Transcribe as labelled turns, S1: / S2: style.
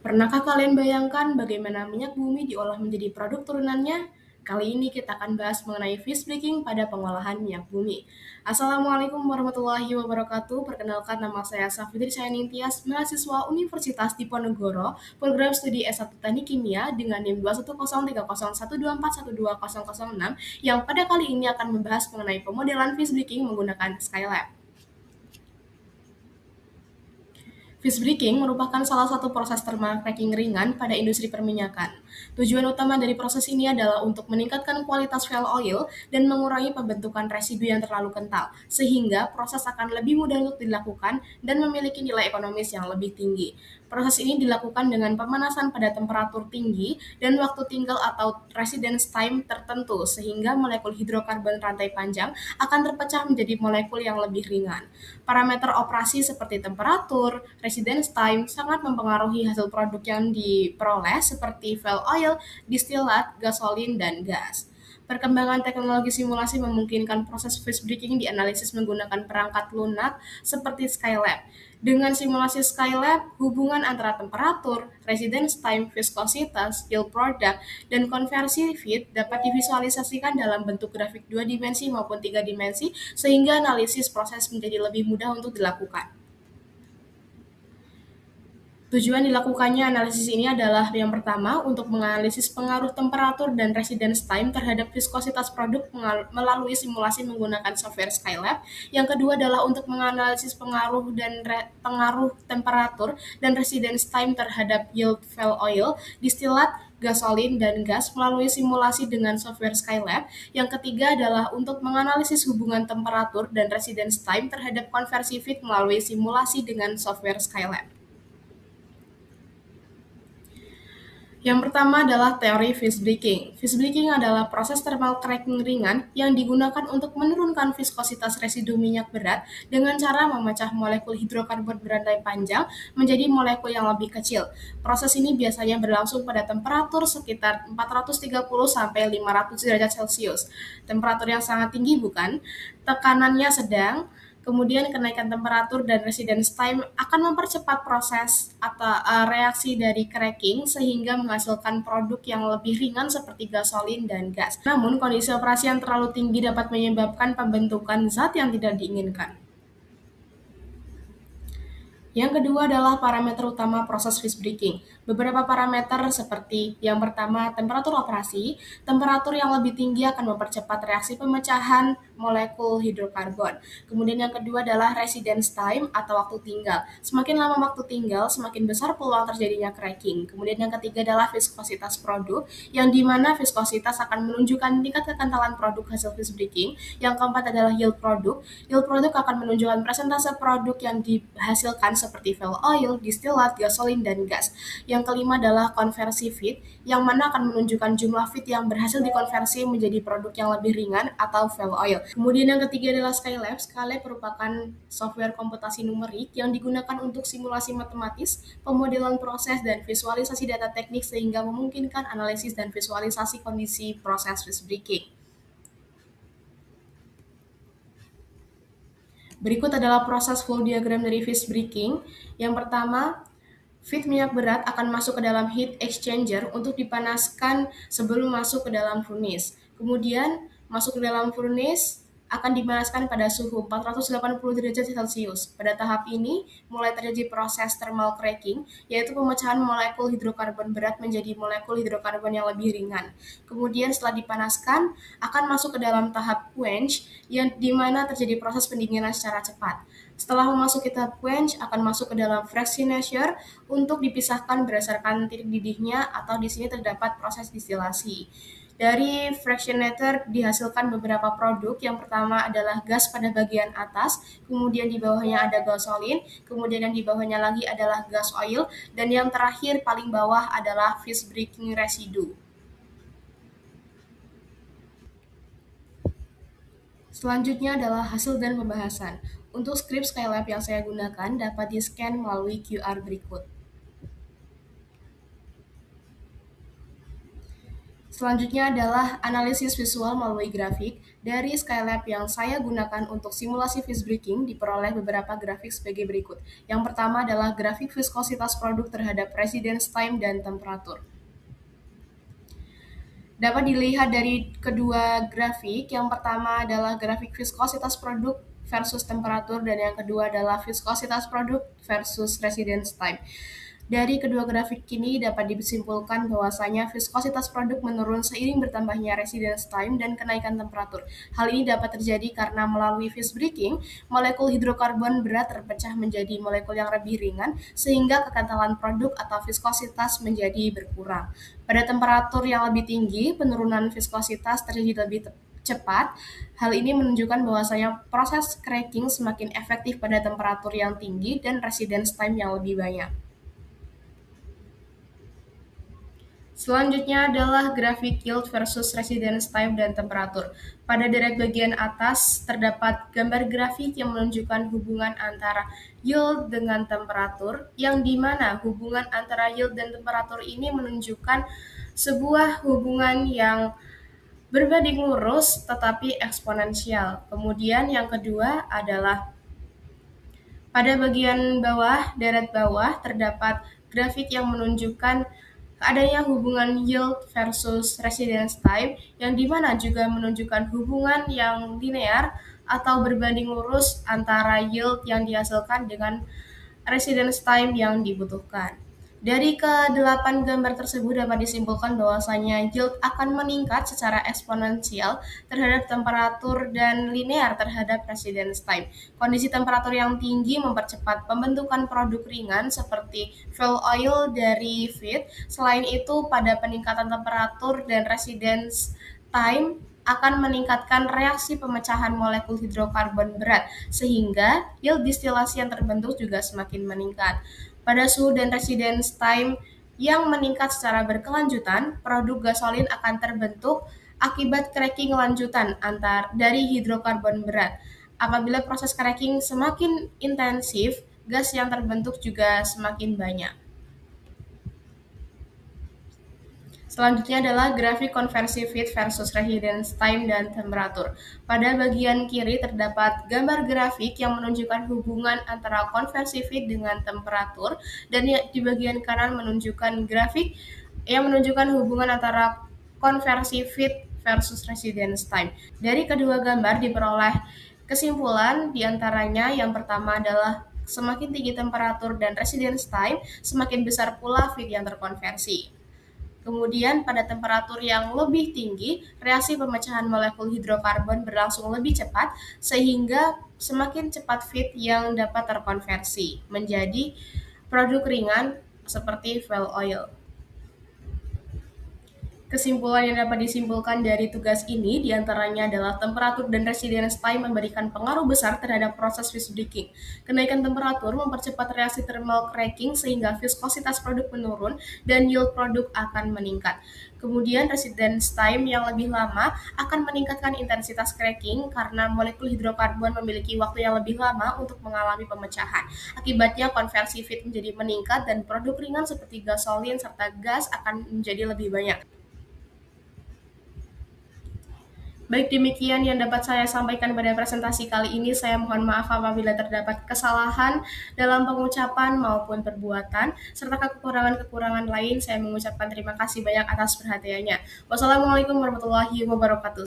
S1: Pernahkah kalian bayangkan bagaimana minyak bumi diolah menjadi produk turunannya? Kali ini kita akan bahas mengenai fish breaking pada pengolahan minyak bumi. Assalamualaikum warahmatullahi wabarakatuh. Perkenalkan, nama saya Safitri Sayaningtyas, mahasiswa Universitas Diponegoro, program studi S1 Teknik Kimia dengan NIM 2103012412006 yang pada kali ini akan membahas mengenai pemodelan fish breaking menggunakan Skylab. Fish breaking merupakan salah satu proses thermal cracking ringan pada industri perminyakan. Tujuan utama dari proses ini adalah untuk meningkatkan kualitas fuel oil dan mengurangi pembentukan residu yang terlalu kental, sehingga proses akan lebih mudah untuk dilakukan dan memiliki nilai ekonomis yang lebih tinggi. Proses ini dilakukan dengan pemanasan pada temperatur tinggi dan waktu tinggal atau residence time tertentu, sehingga molekul hidrokarbon rantai panjang akan terpecah menjadi molekul yang lebih ringan. Parameter operasi seperti temperatur, residence time sangat mempengaruhi hasil produk yang diperoleh seperti fuel oil, distilat, gasolin, dan gas. Perkembangan teknologi simulasi memungkinkan proses fish breaking dianalisis menggunakan perangkat lunak seperti Skylab. Dengan simulasi Skylab, hubungan antara temperatur, residence time, viskositas, yield product, dan konversi feed dapat divisualisasikan dalam bentuk grafik 2 dimensi maupun 3 dimensi sehingga analisis proses menjadi lebih mudah untuk dilakukan. Tujuan dilakukannya analisis ini adalah yang pertama, untuk menganalisis pengaruh temperatur dan residence time terhadap viskositas produk melalui simulasi menggunakan software Skylab. Yang kedua adalah untuk menganalisis pengaruh temperatur dan residence time terhadap yield fuel oil, distilat, gasolin, dan gas melalui simulasi dengan software Skylab. Yang ketiga adalah untuk menganalisis hubungan temperatur dan residence time terhadap konversi feed melalui simulasi dengan software Skylab. Yang pertama adalah teori fish breaking. Fish breaking adalah proses thermal cracking ringan yang digunakan untuk menurunkan viskositas residu minyak berat dengan cara memecah molekul hidrokarbon berantai panjang menjadi molekul yang lebih kecil. Proses ini biasanya berlangsung pada temperatur sekitar 430 sampai 500 derajat Celcius. Temperatur yang sangat tinggi bukan? Tekanannya sedang. Kemudian kenaikan temperatur dan residence time akan mempercepat proses atau reaksi dari cracking sehingga menghasilkan produk yang lebih ringan seperti gasolin dan gas. Namun kondisi operasi yang terlalu tinggi dapat menyebabkan pembentukan zat yang tidak diinginkan. Yang kedua adalah parameter utama proses fish breaking. Beberapa parameter seperti yang pertama, temperatur operasi. Temperatur yang lebih tinggi akan mempercepat reaksi pemecahan molekul hidrokarbon. Kemudian yang kedua adalah residence time atau waktu tinggal. Semakin lama waktu tinggal, semakin besar peluang terjadinya cracking. Kemudian yang ketiga adalah viskositas produk, yang dimana viskositas akan menunjukkan tingkat kekentalan produk hasil fish breaking. Yang keempat adalah yield produk. Yield produk akan menunjukkan persentase produk yang dihasilkan seperti fuel oil, distilat, gasolin, dan gas. Yang kelima adalah konversi feed, yang mana akan menunjukkan jumlah feed yang berhasil dikonversi menjadi produk yang lebih ringan atau fuel oil. Kemudian yang ketiga adalah Skylab. Skylab merupakan software komputasi numerik yang digunakan untuk simulasi matematis, pemodelan proses, dan visualisasi data teknik sehingga memungkinkan analisis dan visualisasi kondisi proses fish breaking. Berikut adalah proses flow diagram dari fish breaking. Yang pertama, feed minyak berat akan masuk ke dalam heat exchanger untuk dipanaskan sebelum masuk ke dalam furnace. Kemudian masuk ke dalam furnace akan dipanaskan pada suhu 480 derajat Celcius. Pada tahap ini, mulai terjadi proses thermal cracking, yaitu pemecahan molekul hidrokarbon berat menjadi molekul hidrokarbon yang lebih ringan. Kemudian setelah dipanaskan, akan masuk ke dalam tahap quench, yang dimana terjadi proses pendinginan secara cepat. Setelah memasuki tahap quench, akan masuk ke dalam fractionator untuk dipisahkan berdasarkan titik didihnya, atau di sini terdapat proses distilasi. Dari fractionator dihasilkan beberapa produk. Yang pertama adalah gas pada bagian atas, kemudian di bawahnya ada gasolin, kemudian yang di bawahnya lagi adalah gas oil, dan yang terakhir paling bawah adalah fish breaking residue. Selanjutnya adalah hasil dan pembahasan. Untuk skrip Skylab yang saya gunakan dapat di-scan melalui QR berikut. Selanjutnya adalah analisis visual melalui grafik. Dari Skylab yang saya gunakan untuk simulasi fish breaking diperoleh beberapa grafik sebagai berikut. Yang pertama adalah grafik viskositas produk terhadap residence time dan temperatur. Dapat dilihat dari kedua grafik, yang pertama adalah grafik viskositas produk versus temperatur, dan yang kedua adalah viskositas produk versus residence time. Dari kedua grafik ini dapat disimpulkan bahwasanya viskositas produk menurun seiring bertambahnya residence time dan kenaikan temperatur. Hal ini dapat terjadi karena melalui fish breaking, molekul hidrokarbon berat terpecah menjadi molekul yang lebih ringan sehingga kekentalan produk atau viskositas menjadi berkurang. Pada temperatur yang lebih tinggi, penurunan viskositas terjadi lebih cepat. Hal ini menunjukkan bahwasanya proses cracking semakin efektif pada temperatur yang tinggi dan residence time yang lebih banyak. Selanjutnya adalah grafik yield versus residence time dan temperatur. Pada deret bagian atas terdapat gambar grafik yang menunjukkan hubungan antara yield dengan temperatur, yang dimana hubungan antara yield dan temperatur ini menunjukkan sebuah hubungan yang berbanding lurus tetapi eksponensial. Kemudian yang kedua adalah pada bagian bawah, deret bawah, terdapat grafik yang menunjukkan adanya hubungan yield versus residence time, yang dimana juga menunjukkan hubungan yang linear atau berbanding lurus antara yield yang dihasilkan dengan residence time yang dibutuhkan. Dari ke-8 gambar tersebut dapat disimpulkan bahwasanya yield akan meningkat secara eksponensial terhadap temperatur dan linear terhadap residence time. Kondisi temperatur yang tinggi mempercepat pembentukan produk ringan seperti fuel oil dari feed. Selain itu, pada peningkatan temperatur dan residence time akan meningkatkan reaksi pemecahan molekul hidrokarbon berat, sehingga yield distilasi yang terbentuk juga semakin meningkat. Pada suhu dan residence time yang meningkat secara berkelanjutan, produk gasolin akan terbentuk akibat cracking lanjutan dari hidrokarbon berat. Apabila proses cracking semakin intensif, gas yang terbentuk juga semakin banyak. Selanjutnya adalah grafik konversi feed versus residence time dan temperatur. Pada bagian kiri terdapat gambar grafik yang menunjukkan hubungan antara konversi feed dengan temperatur, dan di bagian kanan menunjukkan grafik yang menunjukkan hubungan antara konversi feed versus residence time. Dari kedua gambar diperoleh kesimpulan, diantaranya yang pertama adalah semakin tinggi temperatur dan residence time, semakin besar pula feed yang terkonversi. Kemudian pada temperatur yang lebih tinggi, reaksi pemecahan molekul hidrokarbon berlangsung lebih cepat sehingga semakin cepat feed yang dapat terkonversi menjadi produk ringan seperti fuel oil. Kesimpulan yang dapat disimpulkan dari tugas ini diantaranya adalah temperatur dan residence time memberikan pengaruh besar terhadap proses fish breaking. Kenaikan temperatur mempercepat reaksi thermal cracking sehingga viskositas produk menurun dan yield produk akan meningkat. Kemudian residence time yang lebih lama akan meningkatkan intensitas cracking karena molekul hidrokarbon memiliki waktu yang lebih lama untuk mengalami pemecahan. Akibatnya konversi feed menjadi meningkat dan produk ringan seperti gasolin serta gas akan menjadi lebih banyak. Baik, demikian yang dapat saya sampaikan pada presentasi kali ini. Saya mohon maaf apabila terdapat kesalahan dalam pengucapan maupun perbuatan, serta kekurangan-kekurangan lain. Saya mengucapkan terima kasih banyak atas perhatiannya. Wassalamualaikum warahmatullahi wabarakatuh.